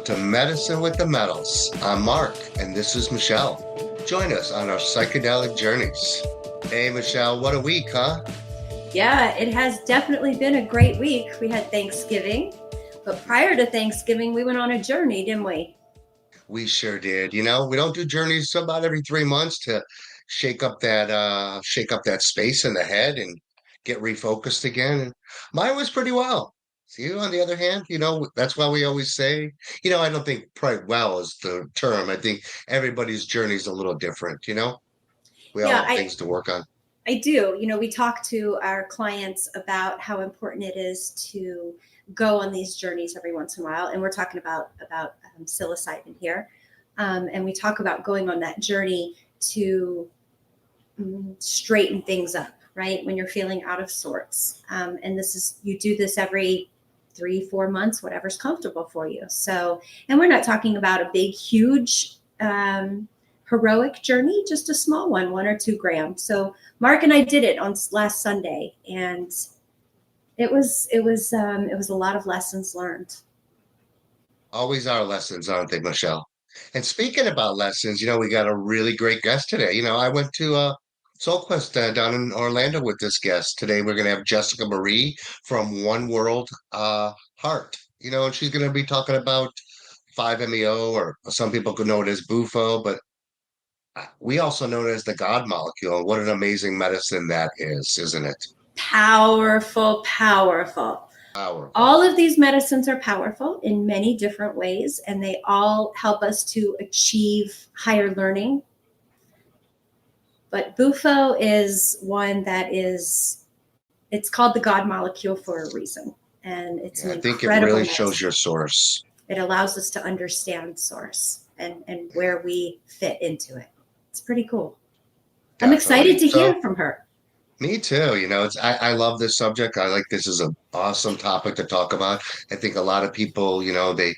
Welcome to Medicine with the Metals. I'm Mark, and this is Michelle. Join us on our psychedelic journeys. Hey, Michelle, what a week, huh? Yeah, it has definitely been a great week. We had Thanksgiving, but prior to Thanksgiving, we went on a journey, didn't we? We sure did. We don't do journeys about every 3 months to shake up that space in the head and get refocused again. And mine was pretty well. So you, on the other hand, that's why we always say, I don't think probably well is the term. I think everybody's journey is a little different, We all Yeah, have I things to work on. I do. We talk to our clients about how important it is to go on these journeys every once in a while, and we're talking about psilocybin here, and we talk about going on that journey to straighten things up, right? When you're feeling out of sorts, and you do this every 3-4 months, whatever's comfortable for you. So, and we're not talking about a big, huge. Heroic journey, just a small one, 1 or 2 grams. So Mark and I did it on last Sunday, and it was a lot of lessons learned. Always our lessons, aren't they, Michelle? And speaking about lessons, we got a really great guest today. I went to SoulQuest down in Orlando with this guest. Today we're going to have Jessica Marie from One World Heart. And she's going to be talking about 5-MeO, or some people could know it as Bufo, but we also know it as the God molecule. What an amazing medicine that is, isn't it? Powerful, powerful. Powerful. All of these medicines are powerful in many different ways, and they all help us to achieve higher learning. But Bufo is one it's called the God molecule for a reason. And it's Yeah, an I think it incredible really medicine. shows your source. It allows us to understand source and where we fit into it. It's pretty cool. I'm Definitely. excited to So, hear from her. me too. I love this subject. I like this is an awesome topic to talk about. I think a lot of people, they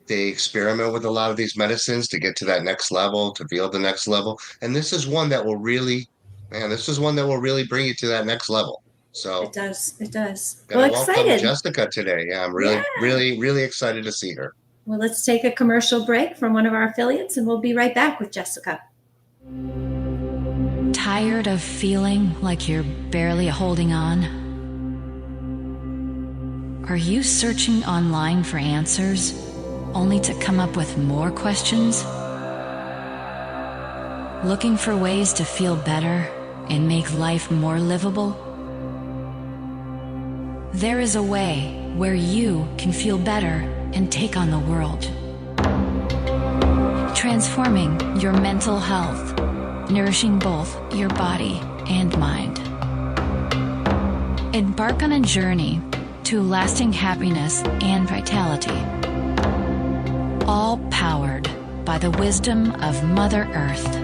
experiment with a lot of these medicines to get to that next level, to feel the next level. And this is one that will really, man, this is one that will really bring you to that next level. It So, does. It does. Well, gonna welcome excited. Jessica today. Yeah, I'm Yeah. really, really, really excited to see her. Well, let's take a commercial break from one of our affiliates, and we'll be right back with Jessica. Tired of feeling like you're barely holding on? Are you searching online for answers, only to come up with more questions? Looking for ways to feel better and make life more livable? There is a way where you can feel better and take on the world. Transforming your mental health, nourishing both your body and mind. Embark on a journey to lasting happiness and vitality. All powered by the wisdom of Mother Earth.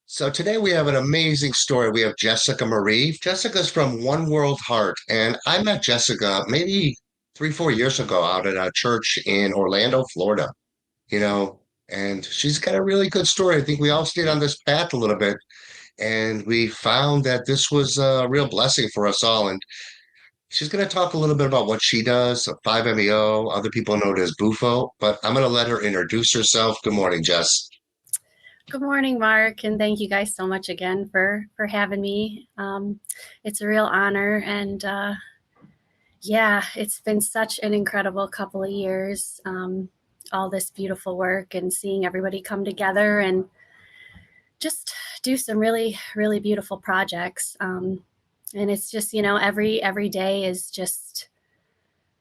So today we have an amazing story. We have Jessica Marie. Jessica's from One World Heart, and I met Jessica maybe 3-4 years ago out at a church in Orlando, Florida. You know, and she's got a really good story. I think we all stayed on this path a little bit, and we found that this was a real blessing for us all. And she's going to talk a little bit about what she does, 5-MeO. Other people know it as Bufo, but I'm going to let her introduce herself. Good morning, Jess. Good morning, Mark, and thank you guys so much again for having me. It's a real honor, and yeah, it's been such an incredible couple of years. All this beautiful work and seeing everybody come together and just do some really, really beautiful projects. And it's just, every day is just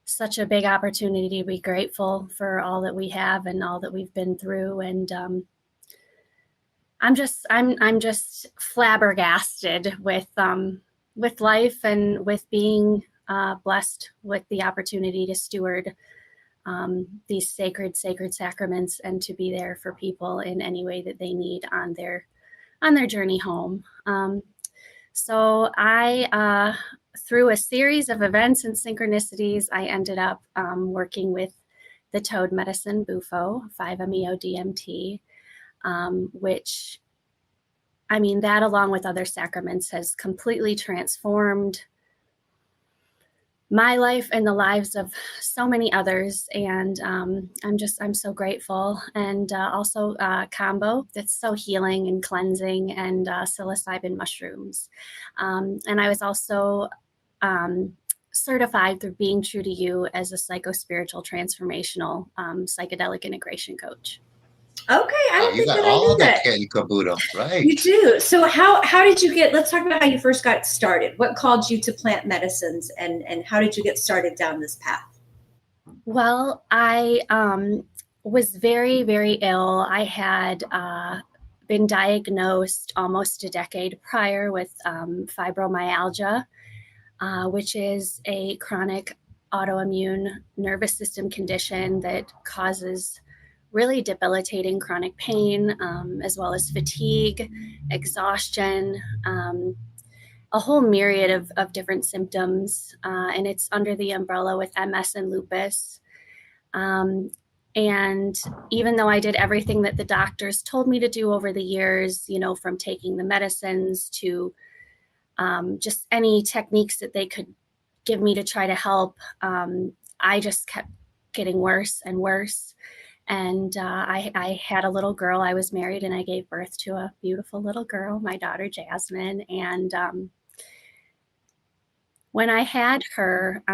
such a big opportunity to be grateful for all that we have and all that we've been through. And I'm just flabbergasted with life and with being blessed with the opportunity to steward these sacred sacraments and to be there for people in any way that they need on their journey home. So I, through a series of events and synchronicities, I ended up working with the toad medicine Bufo, 5-MeO-DMT, which, I mean, that along with other sacraments has completely transformed my life and the lives of so many others. And I'm so grateful. And also combo that's so healing and cleansing, and psilocybin mushrooms. And I was also certified through Being True to You as a psycho-spiritual transformational psychedelic integration coach. Okay, I Wow, don't you think got that I all knew of that that. kit and caboodle, right? You do. So how did you get, let's talk about how you first got started. What called you to plant medicines, and how did you get started down this path? Well, I was very, very ill. I had been diagnosed almost a decade prior with fibromyalgia, which is a chronic autoimmune nervous system condition that causes really debilitating chronic pain, as well as fatigue, exhaustion, a whole myriad of different symptoms. And it's under the umbrella with MS and lupus. And even though I did everything that the doctors told me to do over the years, you know, from taking the medicines to just any techniques that they could give me to try to help, I just kept getting worse and worse. And I had a little girl. I was married, and I gave birth to a beautiful little girl, my daughter Jasmine. And when I had her,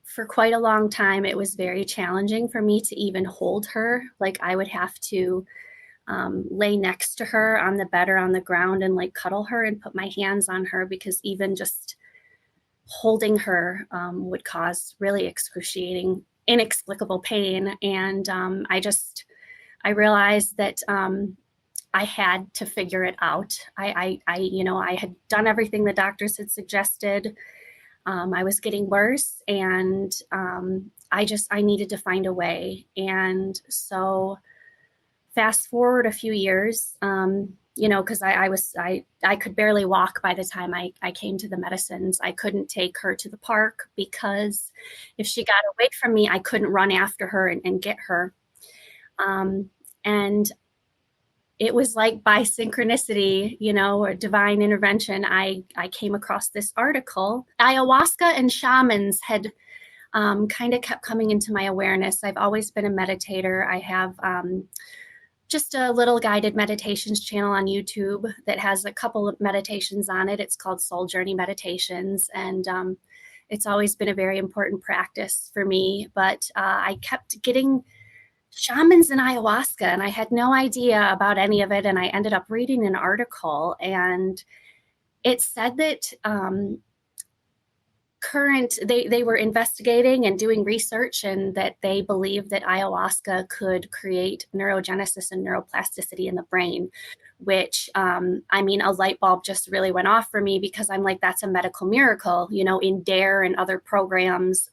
for quite a long time, it was very challenging for me to even hold her. Like, I would have to lay next to her on the bed or on the ground and like cuddle her and put my hands on her, because even just holding her would cause really excruciating, inexplicable pain. And I realized that I had to figure it out. I had done everything the doctors had suggested. I was getting worse, and I needed to find a way. And so fast forward a few years, because I could barely walk by the time I came to the medicines. I couldn't take her to the park, because if she got away from me, I couldn't run after her and get her. And it was like by synchronicity, or divine intervention, I came across this article. Ayahuasca and shamans had kind of kept coming into my awareness. I've always been a meditator. I have just a little guided meditations channel on YouTube that has a couple of meditations on it. It's called Soul Journey Meditations. And it's always been a very important practice for me. But I kept getting shamans and ayahuasca, and I had no idea about any of it. And I ended up reading an article, and it said that they were investigating and doing research, and that they believed that ayahuasca could create neurogenesis and neuroplasticity in the brain, which a light bulb just really went off for me, because I'm like, that's a medical miracle. In DARE and other programs,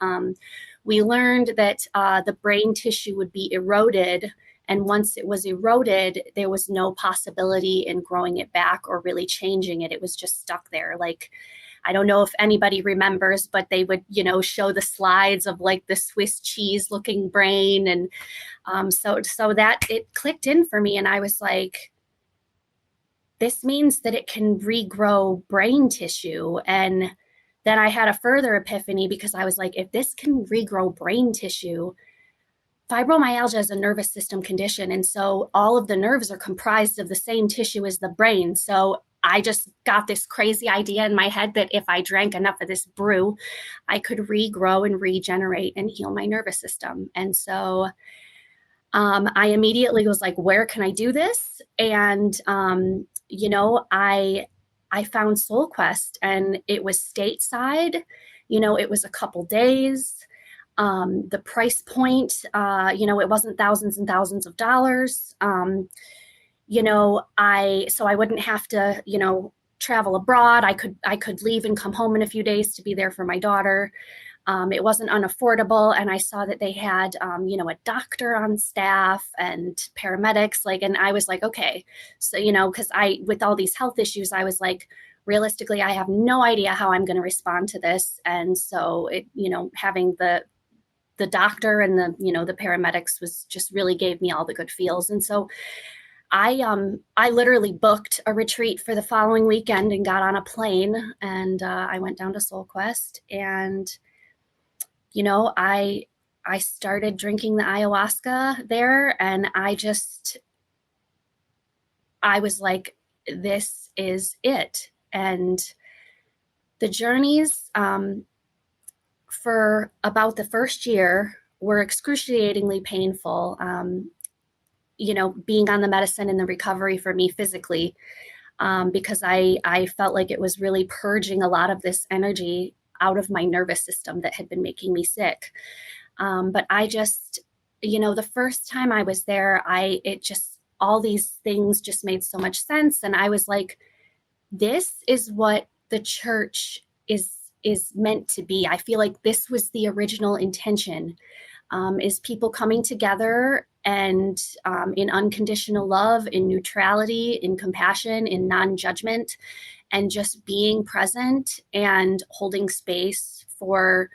we learned that the brain tissue would be eroded. And once it was eroded, there was no possibility in growing it back or really changing it. It was just stuck there. Like, I don't know if anybody remembers, but they would, show the slides of like the Swiss cheese looking brain. And so that it clicked in for me. And I was like, this means that it can regrow brain tissue. And then I had a further epiphany, because I was like, if this can regrow brain tissue, fibromyalgia is a nervous system condition. And so all of the nerves are comprised of the same tissue as the brain. So I just got this crazy idea in my head that if I drank enough of this brew, I could regrow and regenerate and heal my nervous system. And so I immediately was like, where can I do this? And, I found Soul Quest, and it was stateside. It was a couple days. The price point, it wasn't thousands and thousands of dollars. I wouldn't have to, travel abroad. I could leave and come home in a few days to be there for my daughter. It wasn't unaffordable. And I saw that they had, a doctor on staff and paramedics, and I was like, okay. So, cause with all these health issues, I was like, realistically, I have no idea how I'm going to respond to this. And so having the the doctor and the paramedics was just really gave me all the good feels. And so I literally booked a retreat for the following weekend and got on a plane, and I went down to Soul Quest, and I started drinking the ayahuasca there, and I was like, this is it. And the journeys for about the first year were excruciatingly painful. Being on the medicine and the recovery for me physically, because I felt like it was really purging a lot of this energy out of my nervous system that had been making me sick. But I just, the first time I was there, all these things just made so much sense. And I was like, this is what the church is meant to be. I feel like this was the original intention, is people coming together and in unconditional love, in neutrality, in compassion, in non-judgment, and just being present and holding space for,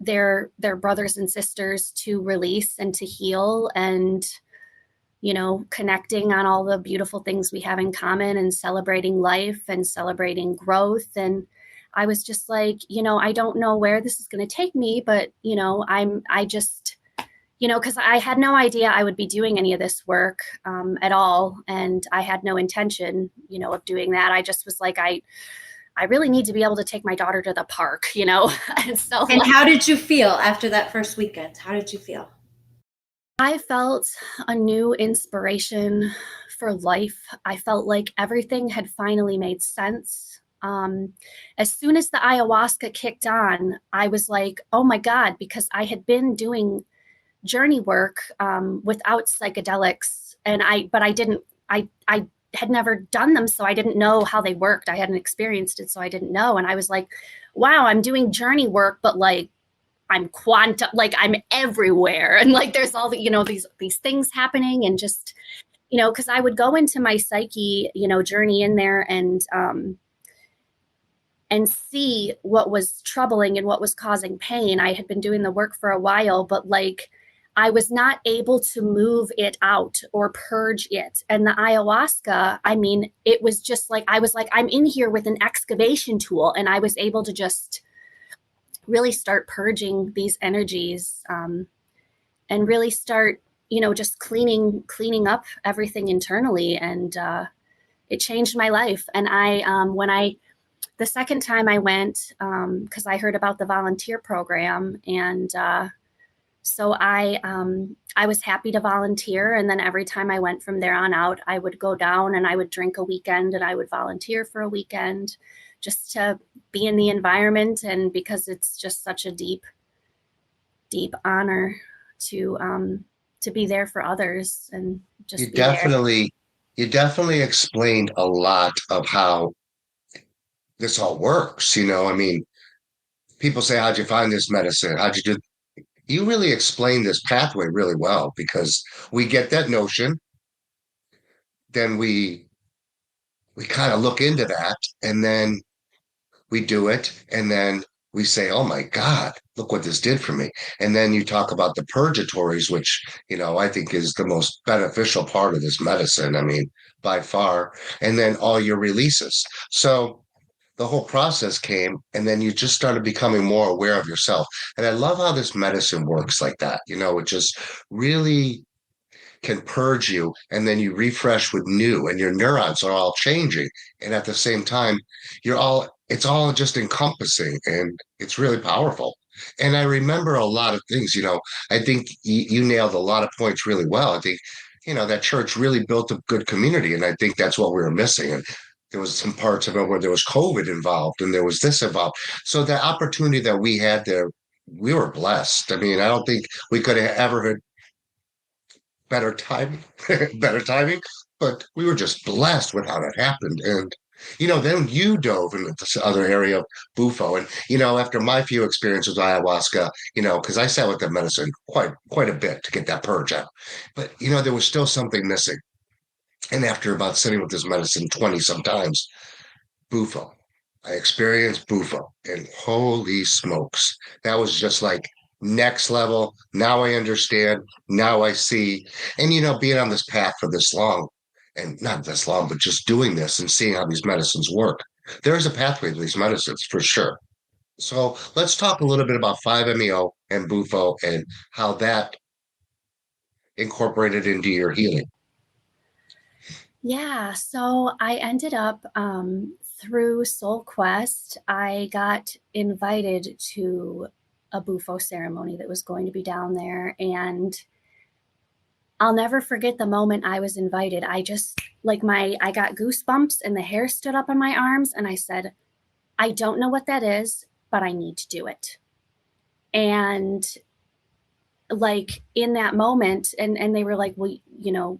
their brothers and sisters to release and to heal, and connecting on all the beautiful things we have in common, and celebrating life and celebrating growth. And I was just like, I don't know where this is going to take me, but because I had no idea I would be doing any of this work at all. And I had no intention, of doing that. I just was like, I really need to be able to take my daughter to the park, And so, and how did you feel after that first weekend? How did you feel? I felt a new inspiration for life. I felt like everything had finally made sense. As soon as the ayahuasca kicked on, I was like, oh my God, because I had been doing journey work without psychedelics, and I had never done them, so I didn't know how they worked. I hadn't experienced it, so I didn't know. And I was like, wow, I'm doing journey work, but like I'm quantum, like I'm everywhere, and like there's all the these things happening, and just because I would go into my psyche journey in there and see what was troubling and what was causing pain. I had been doing the work for a while, but like I was not able to move it out or purge it. And the ayahuasca, I mean, it was just like, I was like, I'm in here with an excavation tool, and I was able to just really start purging these energies, and really start, just cleaning up everything internally. And it changed my life. And the second time I went, because I heard about the volunteer program, and so I was happy to volunteer. And then every time I went from there on out, I would go down and I would drink a weekend, and I would volunteer for a weekend, just to be in the environment. And because it's just such a deep, deep honor to be there for others, and just You definitely explained a lot of how this all works. I mean, people say, how'd you find this medicine? How'd you do? You really explained this pathway really well, because we get that notion, then we kind of look into that, and then we do it, and then we say, oh my God, look what this did for me. And then you talk about the purgatories, which, I think is the most beneficial part of this medicine. I mean, by far. And then all your releases. So the whole process came, and then you just started becoming more aware of yourself. And I love how this medicine works like that. It just really can purge you, and then you refresh with new, and your neurons are all changing. And at the same time, it's all just encompassing, and it's really powerful. And I remember a lot of things. I think you nailed a lot of points really well. I think, that church really built a good community, and I think that's what we were missing. And there was some parts of it where there was COVID involved, and there was this involved. So the opportunity that we had there, we were blessed. I mean, I don't think we could have ever had better timing, better timing, but we were just blessed with how that happened. And, then you dove into this other area of Bufo. And, after my few experiences with ayahuasca, because I sat with the medicine quite a bit to get that purge out. But, there was still something missing. And after about sitting with this medicine 20 sometimes, Bufo, I experienced Bufo, and holy smokes, that was just like next level. Now I understand. Now I see. And, being on this path for this long, and not this long, but just doing this and seeing how these medicines work, there is a pathway to these medicines for sure. So let's talk a little bit about 5-MeO and Bufo and how that incorporated into your healing. Yeah, so I ended up through Soul Quest, I got invited to a Bufo ceremony that was going to be down there. And I'll never forget the moment I was invited. I just, I got goosebumps and the hair stood up on my arms. And I said, I don't know what that is, but I need to do it. And in that moment, and they were like, well,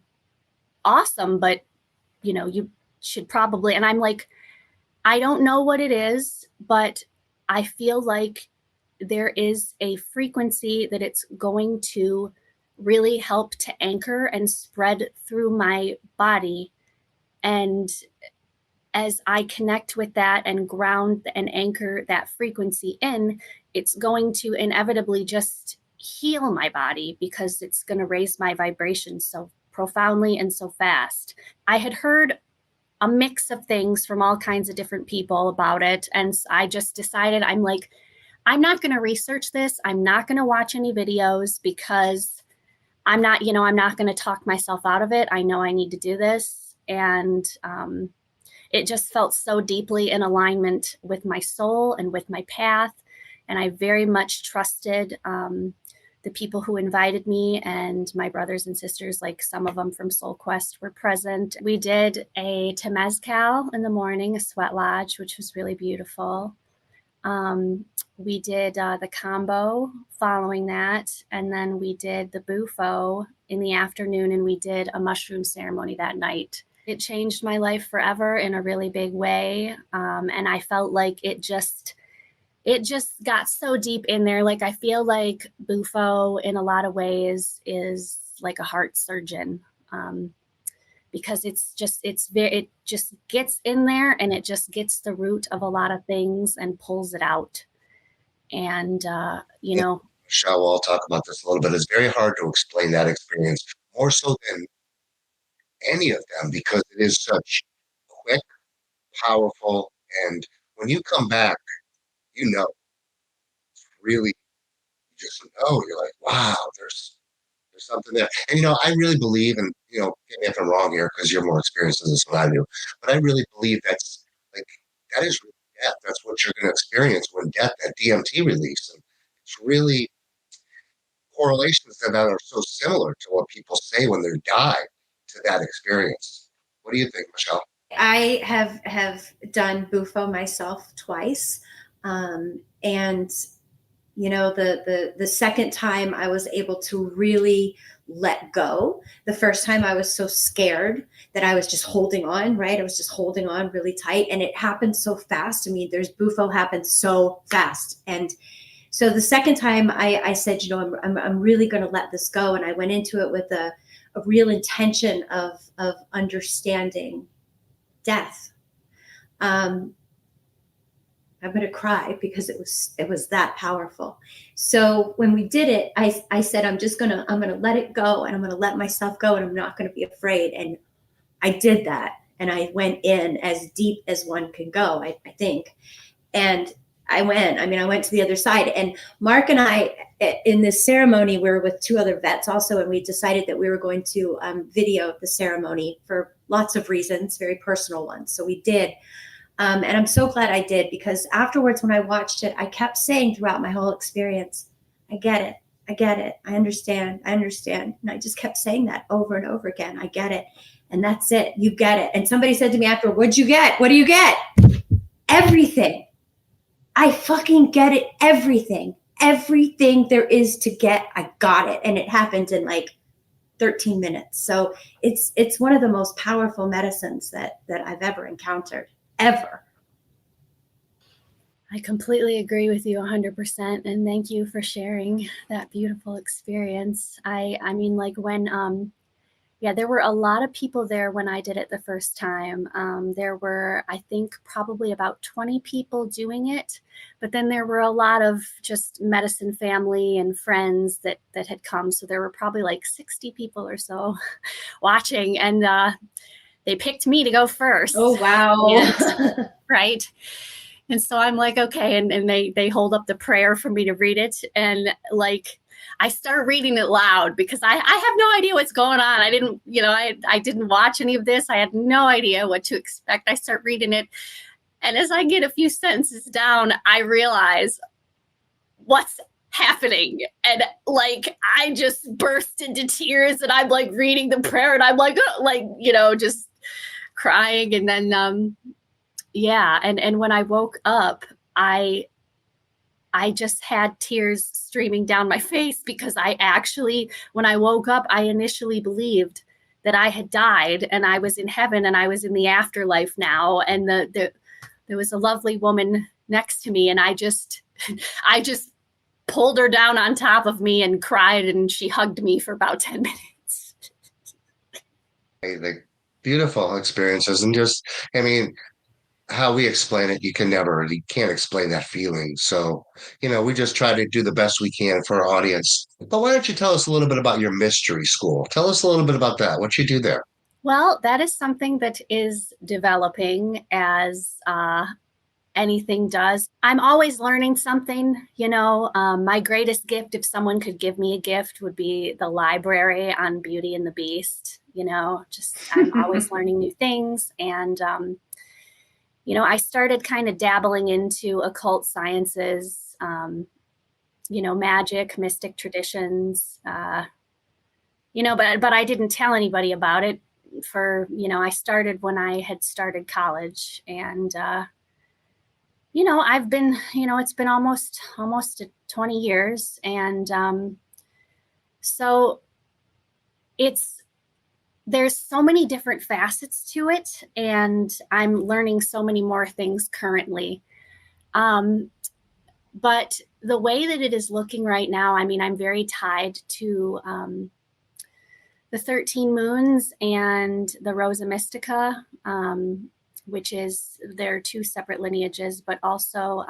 awesome, but you should probably, and I'm like, I don't know what it is, but I feel like there is a frequency that it's going to really help to anchor and spread through my body. And as I connect with that and ground and anchor that frequency in, it's going to inevitably just heal my body because it's going to raise my vibration so profoundly and so fast. I had heard a mix of things from all kinds of different people about it. And I just decided, I'm like, I'm not going to research this. I'm not going to watch any videos because I'm not going to talk myself out of it. I know I need to do this. And it just felt so deeply in alignment with my soul and with my path. And I very much trusted the people who invited me, and my brothers and sisters, like some of them from Soul Quest, were present. We did a temazcal in the morning, a sweat lodge, which was really beautiful. We did the combo following that, and then we did the Bufo in the afternoon, and we did a mushroom ceremony that night. It changed my life forever in a really big way, and I felt like it just got so deep in there. Like, I feel like Bufo in a lot of ways is like a heart surgeon, because it just gets in there and it just gets the root of a lot of things and pulls it out. And, Michelle, we'll talk about this a little bit. It's very hard to explain that experience more so than any of them because it is such quick, powerful, and when you come back, really, you just know, you're like, wow, there's something there. And I really believe, and get me if I'm wrong here because you're more experienced in this than I do, but I really believe that's like that is really death. That's what you're going to experience when death, that DMT release. And it's really correlations that are so similar to what people say when they die to that experience. What do you think, Michelle? I have done Bufo myself twice, and the second time I was able to really let go. The first time I was so scared that I was just holding on, right? I was just holding on really tight, and it happened so fast. I mean, Bufo happens so fast, and so the second time I said, I'm really going to let this go, and I went into it with a real intention of understanding death. I'm going to cry because it was that powerful. So when we did it, I said, I'm going to let it go, and I'm going to let myself go, and I'm not going to be afraid. And I did that. And I went in as deep as one can go, I think. And I went to the other side, and Mark and I, in this ceremony, we were with two other vets also, and we decided that we were going to video the ceremony for lots of reasons, very personal ones. So we did. And I'm so glad I did, because afterwards, when I watched it, I kept saying throughout my whole experience, I get it. I get it. I understand. I understand. And I just kept saying that over and over again. I get it. And that's it. You get it. And somebody said to me after, what'd you get? What do you get? Everything. I fucking get it. Everything. Everything there is to get, I got it. And it happened in like 13 minutes. So it's one of the most powerful medicines that I've ever encountered. Ever. I completely agree with you 100%. And thank you for sharing that beautiful experience. I mean, like when Yeah, there were a lot of people there when I did it the first time. There were, I think, probably about 20 people doing it, but then there were a lot of just medicine family and friends that had come. So there were probably like 60 people or so watching, and they picked me to go first. Oh, wow. And, right. And so I'm like, okay. And they hold up the prayer for me to read it. And like, I start reading it loud because I have no idea what's going on. I didn't, I didn't watch any of this. I had no idea what to expect. I start reading it. And as I get a few sentences down, I realize what's happening. And like, I just burst into tears, and I'm like reading the prayer, and I'm like, just crying. And then, yeah. And when I woke up, I just had tears streaming down my face, because I actually, when I woke up, I initially believed that I had died and I was in heaven and I was in the afterlife now. And there was a lovely woman next to me, and I just pulled her down on top of me and cried, and she hugged me for about 10 minutes. Like, beautiful experiences. And just, I mean, how we explain it, you can't explain that feeling. So, we just try to do the best we can for our audience. But why don't you tell us a little bit about your mystery school? Tell us a little bit about that, what you do there. Well, that is something that is developing, as anything does. I'm always learning something, my greatest gift, if someone could give me a gift, would be the library on Beauty and the Beast. Just I'm always learning new things. And I started kind of dabbling into occult sciences, magic, mystic traditions, but I didn't tell anybody about it I started when I had started college. And, I've been, it's been almost 20 years. And so there's so many different facets to it, and I'm learning so many more things currently. But the way that it is looking right now, I'm very tied to the 13 moons and the Rosa Mystica, which is their two separate lineages, but also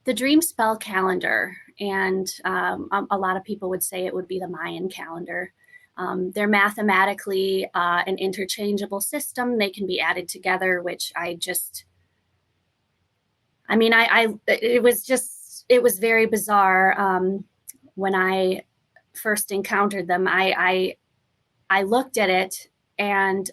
the dream spell calendar. And a lot of people would say it would be the Mayan calendar. They're mathematically an interchangeable system. They can be added together, which it was very bizarre. When I first encountered them, I looked at it, and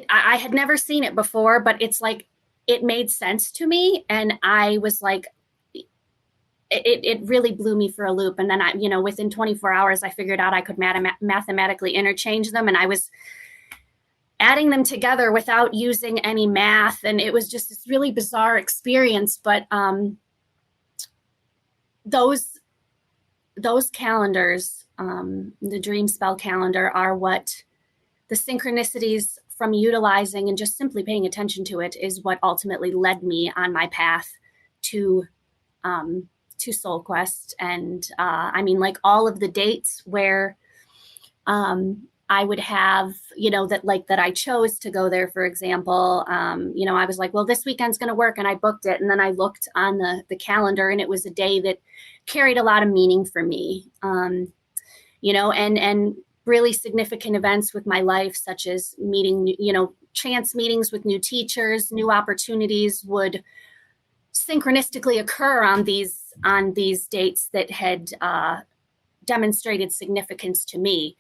I had never seen it before, but it's like, it made sense to me. And I was like, it really blew me for a loop. And then within 24 hours, I figured out I could mathematically interchange them. And I was adding them together without using any math. And it was just this really bizarre experience. But those calendars, the dream spell calendar, are what the synchronicities from utilizing and just simply paying attention to it is what ultimately led me on my path to Soul Quest. And like all of the dates where I would have, that I chose to go there, for example, I was like, well, this weekend's going to work, and I booked it. And then I looked on the calendar, and it was a day that carried a lot of meaning for me, and really significant events with my life, such as meeting, chance meetings with new teachers, new opportunities would synchronistically occur on these dates that had demonstrated significance to me.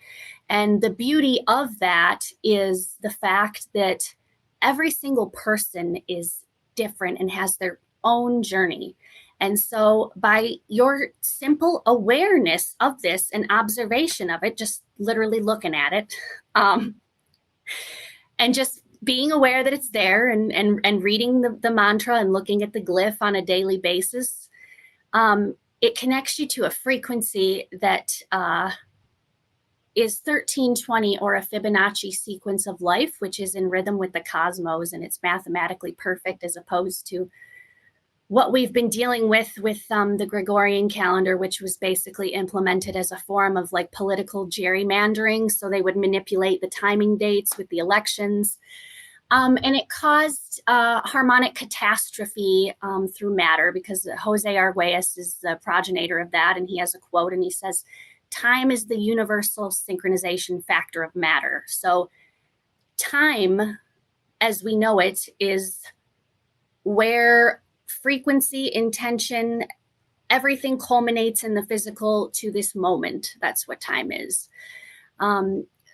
And the beauty of that is the fact that every single person is different and has their own journey. And so by your simple awareness of this and observation of it, just literally looking at it, and just being aware that it's there, and reading the mantra and looking at the glyph on a daily basis, it connects you to a frequency that is 1320, or a Fibonacci sequence of life, which is in rhythm with the cosmos, and it's mathematically perfect, as opposed to what we've been dealing with the Gregorian calendar, which was basically implemented as a form of like political gerrymandering. So they would manipulate the timing dates with the elections. And it caused harmonic catastrophe through matter, because Jose Arguelles is the progenitor of that. And he has a quote, and he says, "Time is the universal synchronization factor of matter." So time, as we know it, is where frequency, intention, everything culminates in the physical to this moment. That's what time is.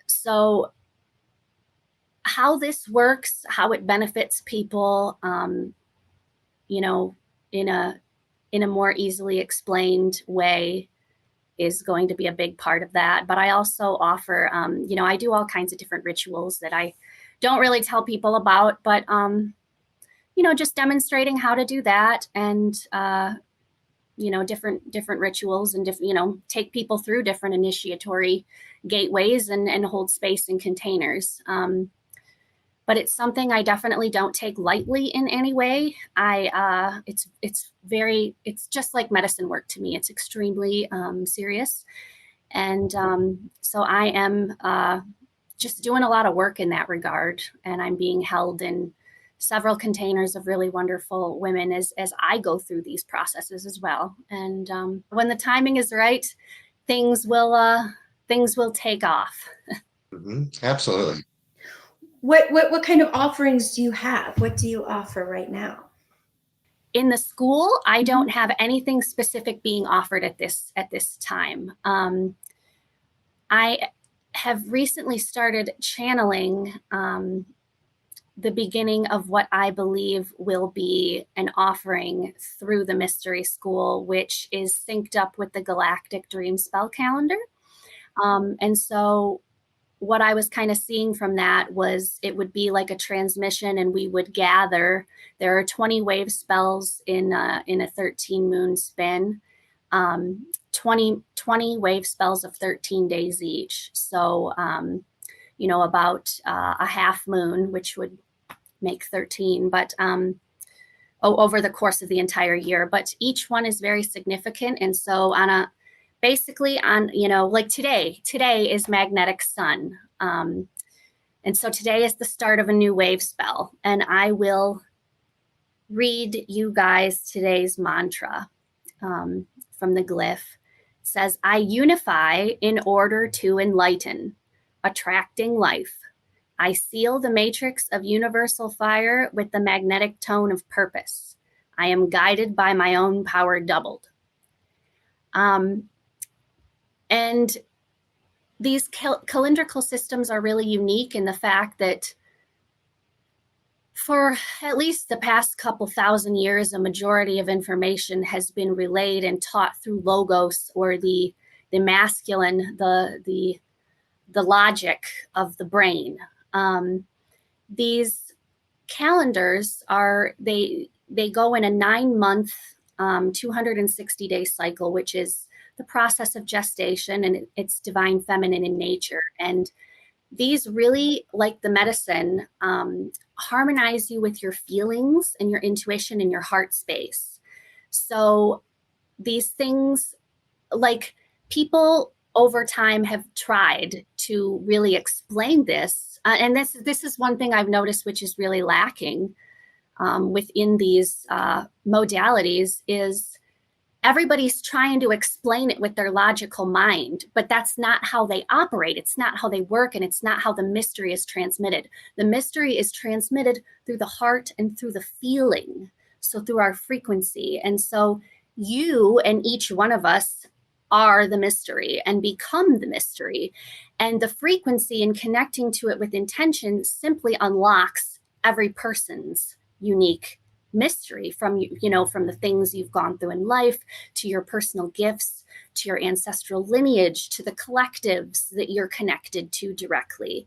So how this works, how it benefits people, you know, in a more easily explained way is going to be a big part of that. But I also offer, you know, I do all kinds of different rituals that I don't really tell people about, but, you know, just demonstrating how to do that, and, you know, different rituals, and you know, take people through different initiatory gateways, and hold space in containers. But it's something I definitely don't take lightly in any way. It's just like medicine work to me. It's extremely serious. And so I am just doing a lot of work in that regard. And I'm being held in several containers of really wonderful women as I go through these processes as well. And when the timing is right, things will take off. Absolutely. What kind of offerings do you have? What do you offer right now? In the school, I don't have anything specific being offered at this time. I have recently started channeling the beginning of what I believe will be an offering through the Mystery School, which is synced up with the Galactic Dream Spell Calendar. And so what I was kind of seeing from that was it would be like a transmission, and we would gather. There are 20 wave spells in a 13 moon spin, 20 wave spells of 13 days each. So, you know, about a half moon, which would make 13, but over the course of the entire year. But each one is very significant. And so basically, you know, like today is magnetic sun. And so today is the start of a new wave spell. And I will read you guys today's mantra from the glyph. It says, "I unify in order to enlighten, attracting life. I seal the matrix of universal fire with the magnetic tone of purpose. I am guided by my own power doubled." And these calendrical systems are really unique in the fact that for at least the past couple thousand years, a majority of information has been relayed and taught through logos, or the masculine, the logic of the brain. These calendars they go in a 9-month, 260-day cycle, which is the process of gestation, and it's divine feminine in nature. And these really, like the medicine, harmonize you with your feelings and your intuition and your heart space. So these things, like, people over time have tried to really explain this. And this is one thing I've noticed, which is really lacking within these modalities, is everybody's trying to explain it with their logical mind, but that's not how they operate. It's not how they work, and it's not how the mystery is transmitted. The mystery is transmitted through the heart and through the feeling, so through our frequency. And so you and each one of us are the mystery and become the mystery. And the frequency and connecting to it with intention simply unlocks every person's unique mystery, from the things you've gone through in life, to your personal gifts, to your ancestral lineage, to the collectives that you're connected to directly.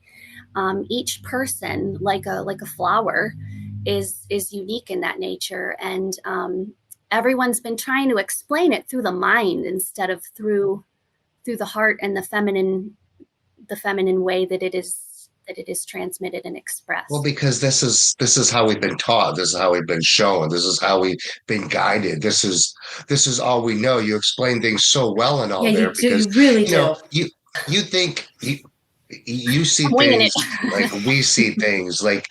Each person, like a flower, is unique in that nature, and everyone's been trying to explain it through the mind instead of through the heart and the feminine way that it is that it is transmitted and Well, expressed. because this is how we've been taught. This is how we've been shown. This is how we've been guided. This is all we know. You explain things so well and Yeah, all you there do. because You really you know do. you think you see I'm winging things it. like we see things like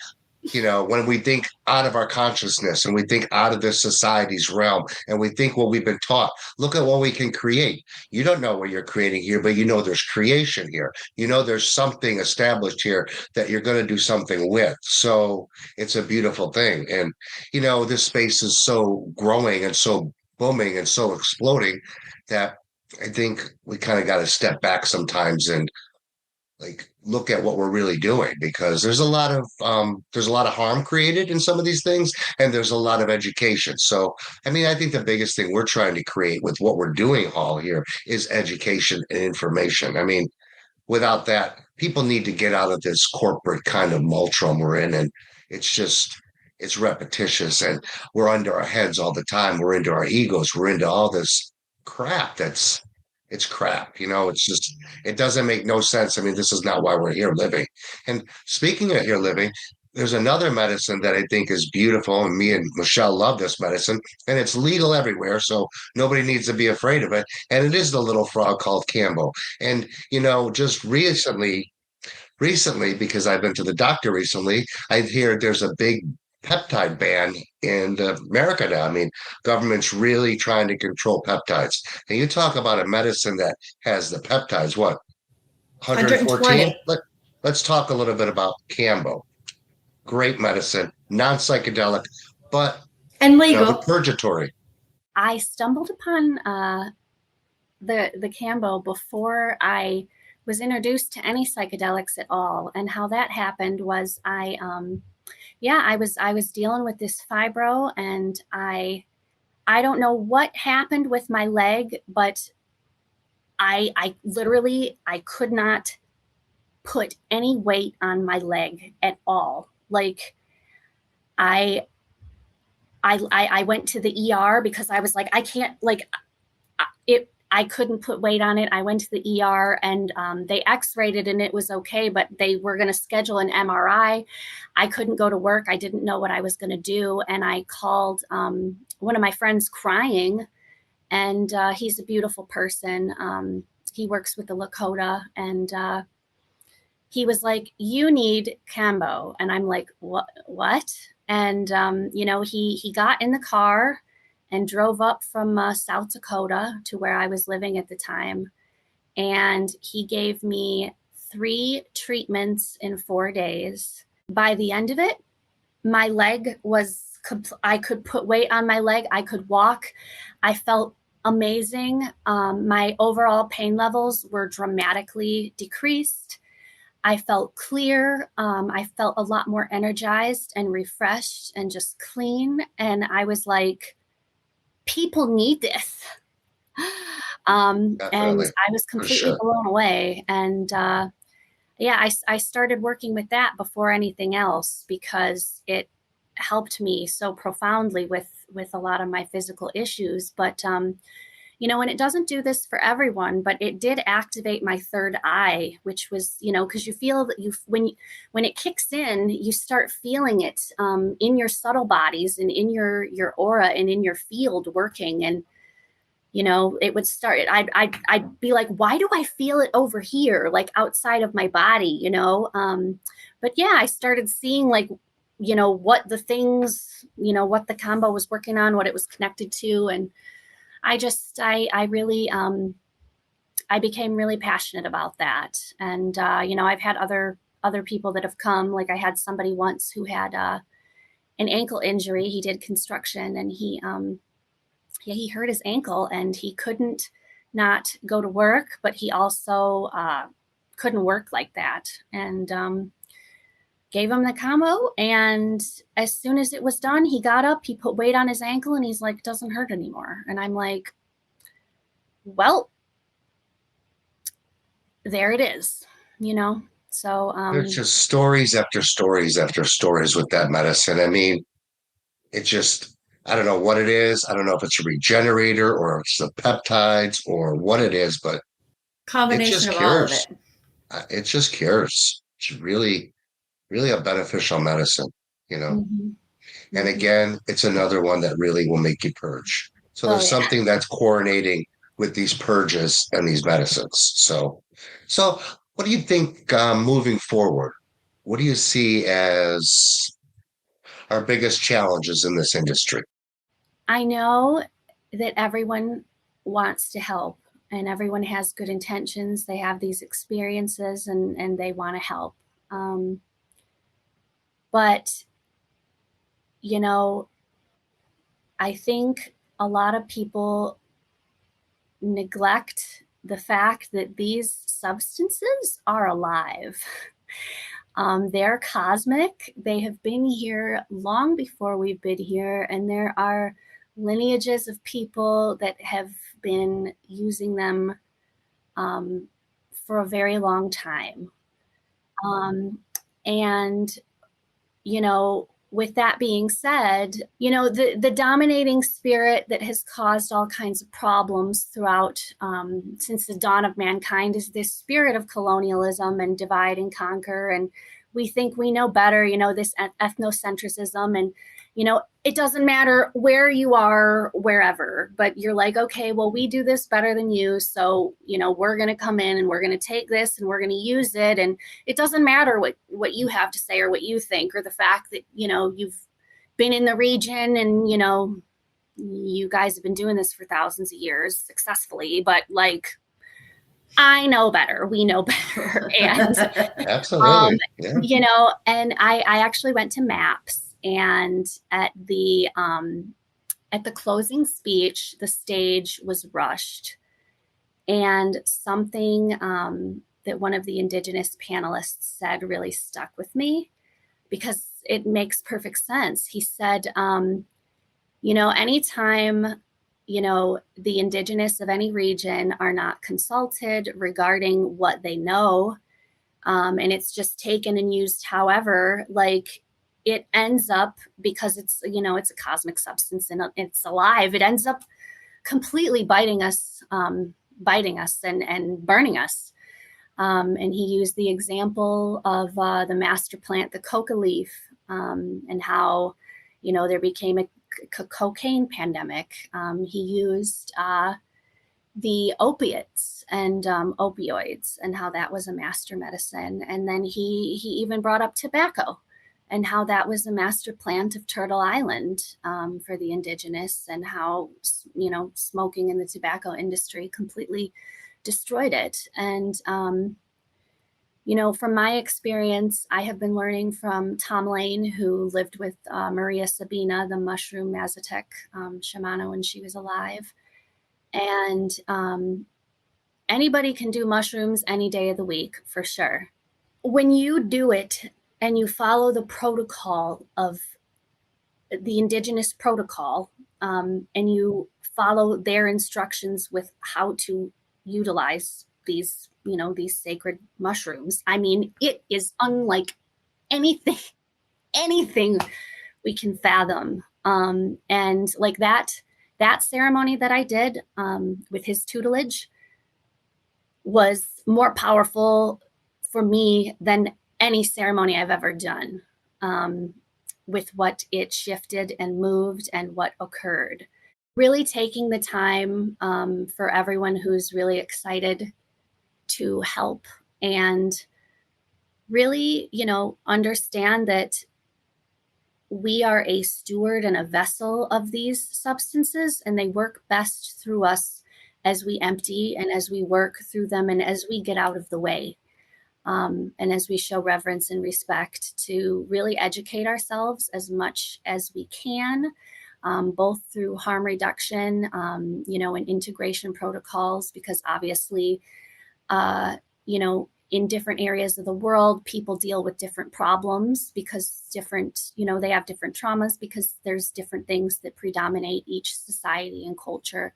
when we think out of our consciousness and we think out of this society's realm and we think what we've been taught, look at what we can create. You don't know what you're creating here, but there's creation here. There's something established here that you're going to do something with. So it's a beautiful thing. And, this space is so growing and so booming and so exploding that I think we kind of got to step back sometimes and like look at what we're really doing because there's a lot of harm created in some of these things and there's a lot of education. So I think the biggest thing we're trying to create with what we're doing all here is education and information. Without that, people need to get out of this corporate kind of multrum we're in, and it's repetitious and we're under our heads all the time. We're into our egos, we're into all this crap it's crap. It doesn't make no sense. This is not why we're here living. And speaking of here living, there's another medicine that I think is beautiful, and me and Michelle love this medicine, and it's legal everywhere, so nobody needs to be afraid of it. And it is the little frog called Cambo. And just recently, because I've been to the doctor recently, I hear there's a big peptide ban in America now. Government's really trying to control peptides. And you talk about a medicine that has the peptides, what, 114? 120 Let's talk a little bit about Cambo. Great medicine, non-psychedelic, but and the legal. purgatory. I stumbled upon the Cambo before I was introduced to any psychedelics at all. And how that happened was I was dealing with this fibro, and I don't know what happened with my leg, but I literally I could not put any weight on my leg at all. Like I went to the ER because I was like, I can't, like, I couldn't put weight on it. I went to the ER and they x-rayed it and it was okay, but they were going to schedule an MRI. I couldn't go to work. I didn't know what I was going to do. And I called one of my friends crying, and he's a beautiful person. He works with the Lakota, and he was like, "You need Cambo." And I'm like, what? And, he got in the car and drove up from South Dakota to where I was living at the time. And he gave me 3 treatments in 4 days. By the end of it, my leg was, I could put weight on my leg. I could walk. I felt amazing. My overall pain levels were dramatically decreased. I felt clear. I felt a lot more energized and refreshed and just clean. And I was like, people need this. And I was completely blown away. And I started working with that before anything else because it helped me so profoundly with a lot of my physical issues. But and it doesn't do this for everyone, but it did activate my third eye, which was, because you feel that when it kicks in, you start feeling it in your subtle bodies and in your aura and in your field working. And, it would start, I'd be like, why do I feel it over here? Like outside of my body, but yeah, I started seeing like, what the things, what the Cambo was working on, what it was connected to. And I really, I became really passionate about that. And, I've had other people that have come, like I had somebody once who had an ankle injury. He did construction, and he hurt his ankle and he couldn't not go to work, but he also couldn't work like that. And gave him the Cambo, and as soon as it was done, he got up, he put weight on his ankle, and he's like, doesn't hurt anymore. And I'm like, well, there it is, So there's just stories after stories after stories with that medicine. It just, I don't know what it is. I don't know if it's a regenerator or it's the peptides or what it is, but it Combination just of all of cures. it. It just cures. It's really, really a beneficial medicine, you know. Mhm. And Mhm. again, it's another one that really will make you purge. So Oh there's yeah. something that's coordinating with these purges and these medicines. So what do you think moving forward? What do you see as our biggest challenges in this industry? I know that everyone wants to help and everyone has good intentions. They have these experiences and they want to help. Um, but, you know, I think a lot of people neglect the fact that these substances are alive. They're cosmic. They have been here long before we've been here, and there are lineages of people that have been using them um, for a very long time. Um, and with that being said, the dominating spirit that has caused all kinds of problems throughout since the dawn of mankind is this spirit of colonialism and divide and conquer. And we think we know better, this ethnocentrism. And, it doesn't matter where you are, wherever, but you're like, okay, well, we do this better than you. So, we're going to come in and we're going to take this and we're going to use it. And it doesn't matter what you have to say or what you think, or the fact that, you've been in the region and, you guys have been doing this for thousands of years successfully, but like, I know better. We know better. And, um, Absolutely. Yeah. and I actually went to MAPS, and at the closing speech, the stage was rushed, and something that one of the Indigenous panelists said really stuck with me because it makes perfect sense. He said, anytime, the Indigenous of any region are not consulted regarding what they know, and it's just taken and used however, like it ends up, because it's a cosmic substance and it's alive, it ends up completely biting us and burning us. And he used the example of the master plant, the coca leaf, and how, there became a cocaine pandemic. He used the opiates and opioids and how that was a master medicine. And then he even brought up tobacco and how that was a master plant of Turtle Island for the indigenous, and how, smoking in the tobacco industry completely destroyed it. And, from my experience, I have been learning from Tom Lane, who lived with Maria Sabina, the mushroom Mazatec shamana, when she was alive. And anybody can do mushrooms any day of the week, for sure. When you do it and you follow the protocol of the indigenous protocol, and you follow their instructions with how to utilize these sacred mushrooms, I mean, it is unlike anything we can fathom. And like that ceremony that I did with his tutelage was more powerful for me than any ceremony I've ever done, with what it shifted and moved and what occurred. Really taking the time for everyone who's really excited to help and really, understand that we are a steward and a vessel of these substances, and they work best through us as we empty and as we work through them and as we get out of the way, and as we show reverence and respect to really educate ourselves as much as we can, both through harm reduction, and integration protocols, because obviously, in different areas of the world, people deal with different problems because they have different traumas, because there's different things that predominate each society and culture.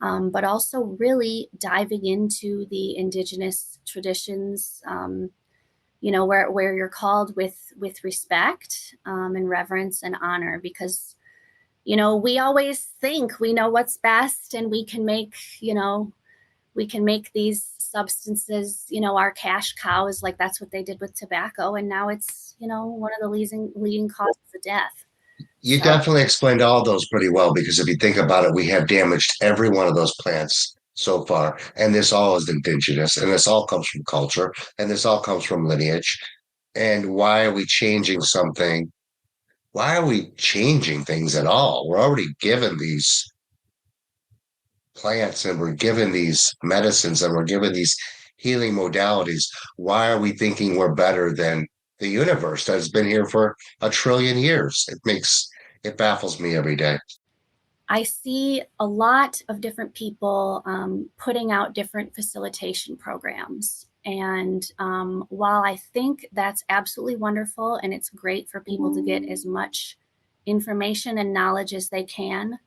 But also really diving into the indigenous traditions, where you're called with respect, and reverence and honor, because, we always think we know what's best and we can make, we can make these substances, our cash cow is like, that's what they did with tobacco. And now it's, one of the leading causes of death. You So definitely explained all those pretty well, because if you think about it, we have damaged every one of those plants so far. And this all is indigenous, and this all comes from culture, and this all comes from lineage. And why are we changing something? Why are we changing things at all? We're already given these plants, and we're given these medicines, and we're given these healing modalities. Why are we thinking we're better than the universe that's been here for 1 trillion years? It baffles me every day. I see a lot of different people putting out different facilitation programs. And while I think that's absolutely wonderful and it's great for people to get as much information and knowledge as they can,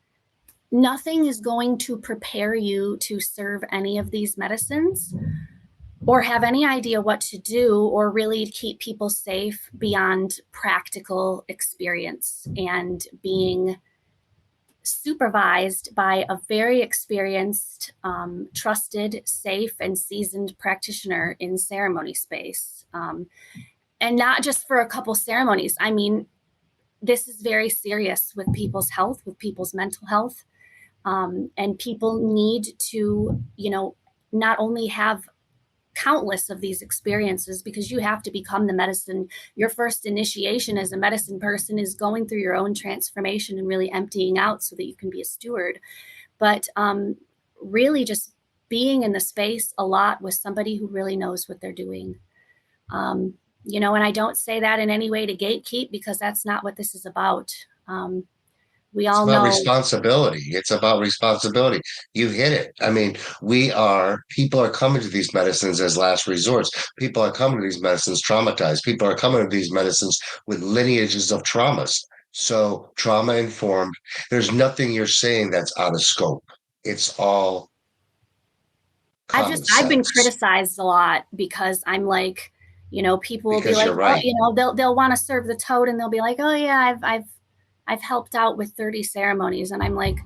nothing is going to prepare you to serve any of these medicines or have any idea what to do or really keep people safe beyond practical experience and being supervised by a very experienced, trusted, safe, and seasoned practitioner in ceremony space. And not just for a couple ceremonies. I mean, this is very serious with people's health, with people's mental health. And people need to, not only have countless of these experiences, because you have to become the medicine. Your first initiation as a medicine person is going through your own transformation and really emptying out so that you can be a steward. But really just being in the space a lot with somebody who really knows what they're doing. And I don't say that in any way to gatekeep, because that's not what this is about. We all know Responsibility. It's about responsibility. You hit it. I mean, people are coming to these medicines as last resorts. People are coming to these medicines traumatized. People are coming to these medicines with lineages of traumas. So trauma informed. There's nothing you're saying that's out of scope. It's all common I've been sense. criticized a lot because I'm like, people will Because be like, you're right. they'll want to serve the toad and they'll be like, oh yeah, I've helped out with 30 ceremonies. And I'm like,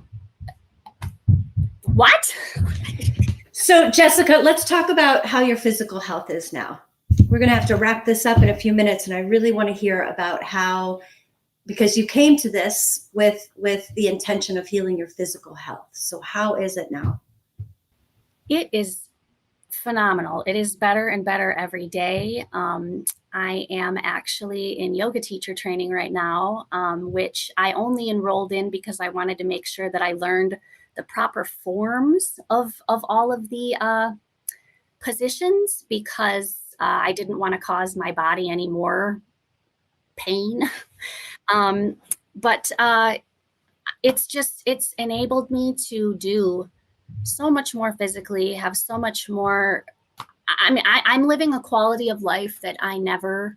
what? So Jessica, let's talk about how your physical health is now. We're going to have to wrap this up in a few minutes. And I really want to hear about how, because you came to this with the intention of healing your physical health. So how is it now? It is phenomenal. It is better and better every day. I am actually in yoga teacher training right now, which I only enrolled in because I wanted to make sure that I learned the proper forms of all of the positions, because I didn't want to cause my body any more pain. But it's enabled me to do so much more physically, have so much more. I mean, I'm living a quality of life that I never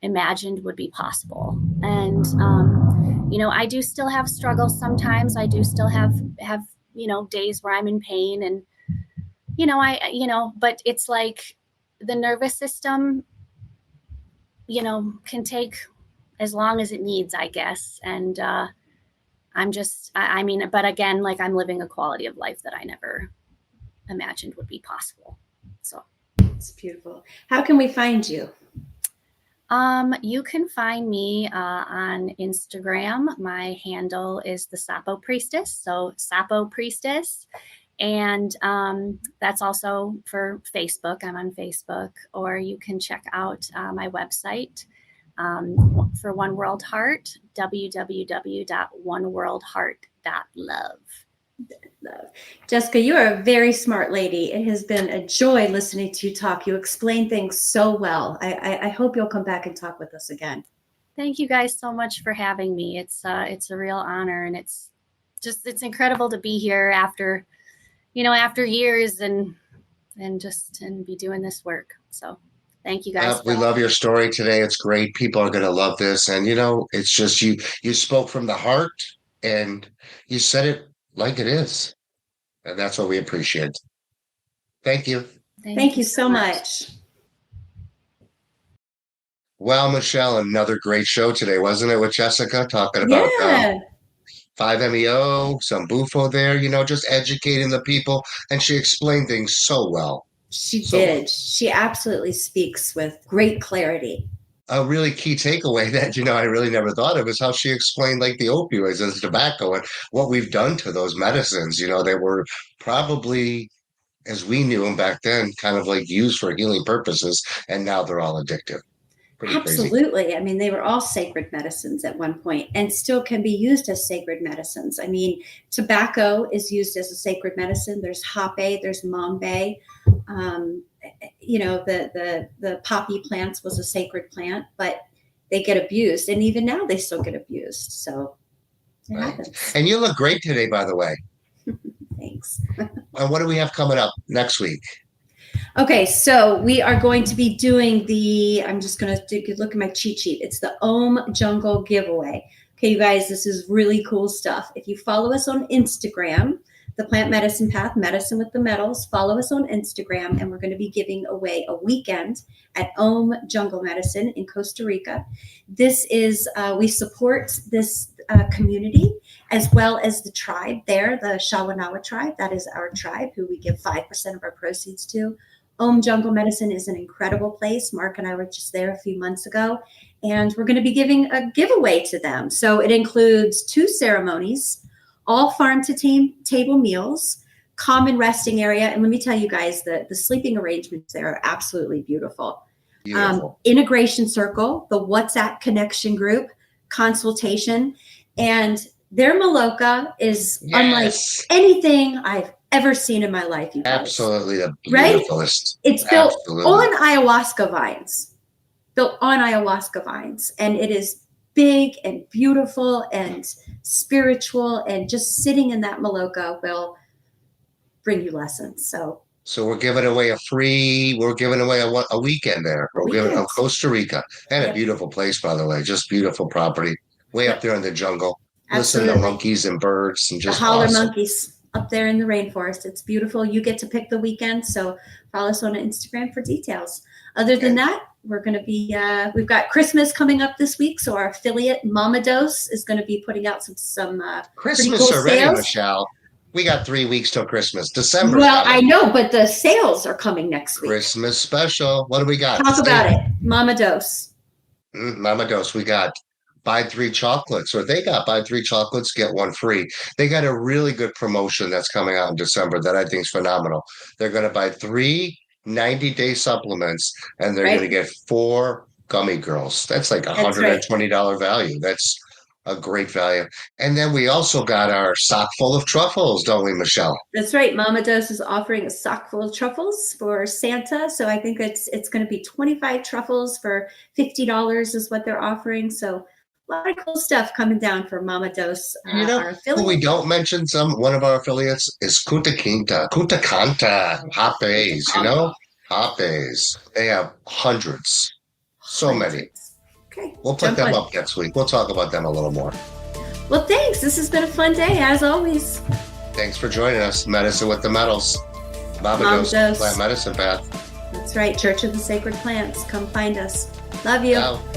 imagined would be possible. And, I do still have struggles sometimes. I do still have, days where I'm in pain and, but it's like the nervous system, can take as long as it needs, I guess. And, but again, like I'm living a quality of life that I never imagined would be possible. So it's beautiful. How can we find you? You can find me on Instagram. My handle is the Sapo Priestess. So Sapo Priestess. And that's also for Facebook. I'm on Facebook. Or you can check out my website for One World Heart, www.oneworldheart.love. Jessica, you are a very smart lady. It has been a joy listening to you talk. You explain things so well. I hope you'll come back and talk with us again. Thank you guys so much for having me. It's a real honor, and it's incredible to be here after years and be doing this work. So thank you guys. We love your story today. It's great. People are going to love this. And, it's just you spoke from the heart and you said it like it is. And that's what we appreciate. Thank you. Thank you so much. Well, Michelle, another great show today, wasn't it, with Jessica talking about 5-MeO, some Bufo there, just educating the people. And she explained things so well. She So well. did. She absolutely speaks with great clarity. A really key takeaway that, I really never thought of is how she explained like the opioids and the tobacco and what we've done to those medicines. They were probably, as we knew them back then, kind of like used for healing purposes. And now they're all addictive. Pretty Absolutely. crazy. I mean, they were all sacred medicines at one point and still can be used as sacred medicines. I mean, tobacco is used as a sacred medicine. There's hape, there's mambe. The poppy plants was a sacred plant, but they get abused. And even now they still get abused. So it happens. And you look great today, by the way. Thanks. And what do we have coming up next week? Okay, so we are going to be doing I'm just going to look at my cheat sheet. It's the Om Jungle giveaway. Okay, you guys, this is really cool stuff. If you follow us on Instagram, the Plant Medicine Path, Medicine with the Metals, follow us on Instagram, and we're going to be giving away a weekend at Om Jungle Medicine in Costa Rica. This is, we support this community as well as the tribe there, the Shawanawa tribe. That is our tribe who we give 5% of our proceeds to. Om Jungle Medicine is an incredible place. Mark and I were just there a few months ago, and we're going to be giving a giveaway to them. So it includes 2 ceremonies, all farm-to-table meals, common resting area. And let me tell you guys, the sleeping arrangements there are absolutely beautiful. Integration circle, the WhatsApp connection group, consultation, and their Maloka is unlike anything I've ever seen in my life. You guys. Absolutely the beautifulest. Right? It's built on ayahuasca vines. And it is big and beautiful and spiritual, and just sitting in that Maloka will bring you lessons. So we're giving away a weekend there. We're giving Costa Rica, and a beautiful place, by the way, just beautiful property way up there in the jungle. Absolutely. Listen to monkeys and birds and just the holler awesome. monkeys up there in the rainforest. It's beautiful. You get to pick the weekend. So follow us on Instagram for details. Other than that, we're going to be, we've got Christmas coming up this week. So our affiliate Mama Dose is going to be putting out some Christmas pretty cool already, sales. Michelle. We got 3 weeks till Christmas. December. Well, I know, but the sales are coming next week. Christmas special. What do we got? Talk about it. Mama Dose. Mama Dose. We got buy 3 chocolates, or they got buy 3 chocolates, get 1 free. They got a really good promotion that's coming out in December that I think is phenomenal. They're going to buy 3 90-day supplements, and they're going to get 4 gummy girls. That's like $120 value. That's a great value. And then we also got our sock full of truffles, don't we, Michelle? That's right. Mama Dose is offering a sock full of truffles for Santa. So I think it's going to be 25 truffles for $50 is what they're offering. So a lot of cool stuff coming down for Mama Dose. Our affiliate. We don't mention one of our affiliates is Kunta Kanta, Hapes, Hapes. They have hundreds. So many. Okay. We'll put them up next week. We'll talk about them a little more. Well, thanks. This has been a fun day, as always. Thanks for joining us. Medicine with the Metals. Mama Dose, Plant Medicine Path. That's right. Church of the Sacred Plants. Come find us. Love you. Ciao.